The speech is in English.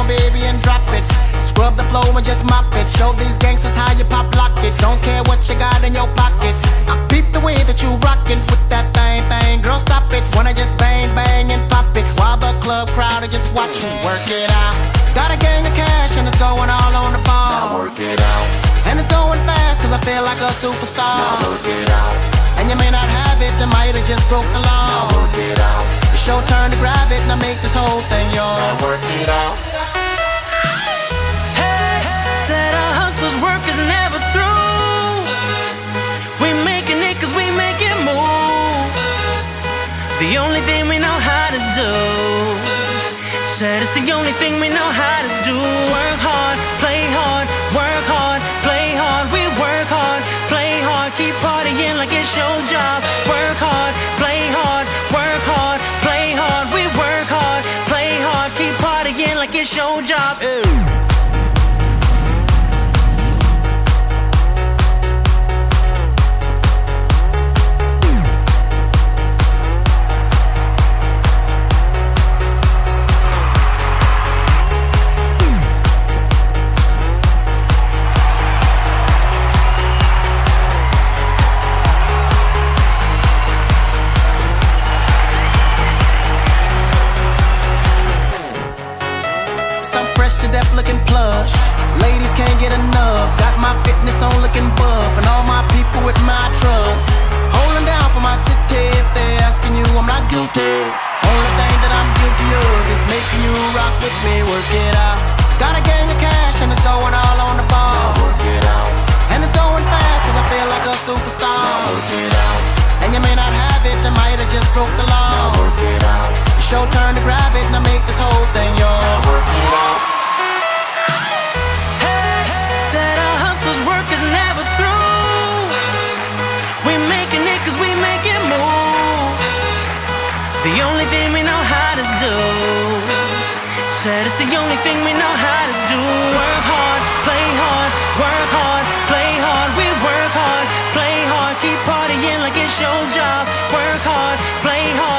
baby, and drop it. Scrub the flow and just mop it. Show these gangsters how you pop lock it. Don't care what you got in your pocket. I beat the way that you rockin' with that thing. Girl, stop it. Wanna just bang, bang, and pop it. While the club crowd are just watching. Work it out. Got a gang of cash and it's going all on the ball. Now work it out. And it's going fast cause I feel like a superstar. Now work it out. And you may not have it, I might have just broke the law. Now work it out. It's your turn to grab it and I make this whole thing yours. Now work it out. Hey, said our hustlers' work is never through. We making it cause we make it move. The only thing we know how to do. Said it's the only thing we know how to do. Work hard, play hard, work hard, play hard. We work hard, play hard, keep partying like it's your job. Work hard, play hard, work hard, play hard. We work hard, play hard, keep partying like it's your job. Deaf looking plush, ladies can't get enough. Got my fitness on looking buff, and all my people with my trust. Holding down for my city. If they're asking you, I'm not guilty. Only thing that I'm guilty of is making you rock with me. Work it out. Got a gang of cash and it's going all on the ball. Now work it out. And it's going fast cause I feel like a superstar. Now work it out. And you may not have it, I might have just broke the law. Now work it out. It's your turn to grab it and I make this whole thing yours. Now work it out. Said our hustlers' work is never through. We making it cause we make it move. The only thing we know how to do. Said it's the only thing we know how to do. Work hard.